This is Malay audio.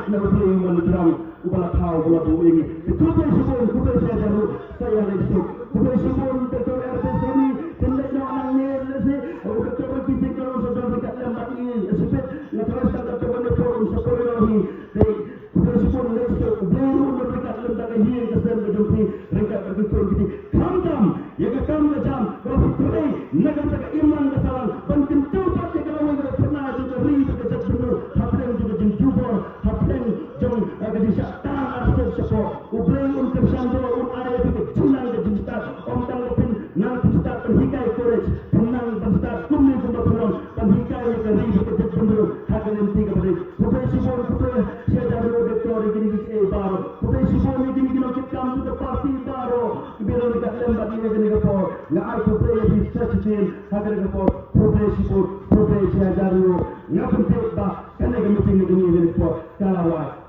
na betul menjelang ubah tahu bola tu ini. Kubai sibun, kubai saya jaru saya lesuk. Kubai sibun betul RTC ini kendek orang ni lesi. Betul kita kalau sudah dekat lembat ini sebab lepas tak ada benda pun sekolah ini. Kubai sibun lesuk baru dekat lembat ini kesan berjumpa mereka berkumpul di kampung. Ya kampung jam kalau kubai negara tak iman kesalahan penting tempat kalau kita pernah juga ribut dekat benar. Hapeng juga jumpa, hapeng jom jadi syaitan asal sepo. Ubreng kersando ayat itu tunang ke jinstat. Om tang lepin nang jinstat penhikai korek. Tunang jinstat kumni kumba pulang penhikai ke ribut dekat benar. Hakan nanti kepada kubai sibon kubai saya jaru doktor gini gini baru. Kubai sibon gini gini kita kamu ke parti baru. Bila dekat lembat ini gini ke por. Ngai kubai di searching hakan ke por. Kubai sibon kubai saya jaru. Ngapun tebak kena kami tinggal ni por. Kalawai.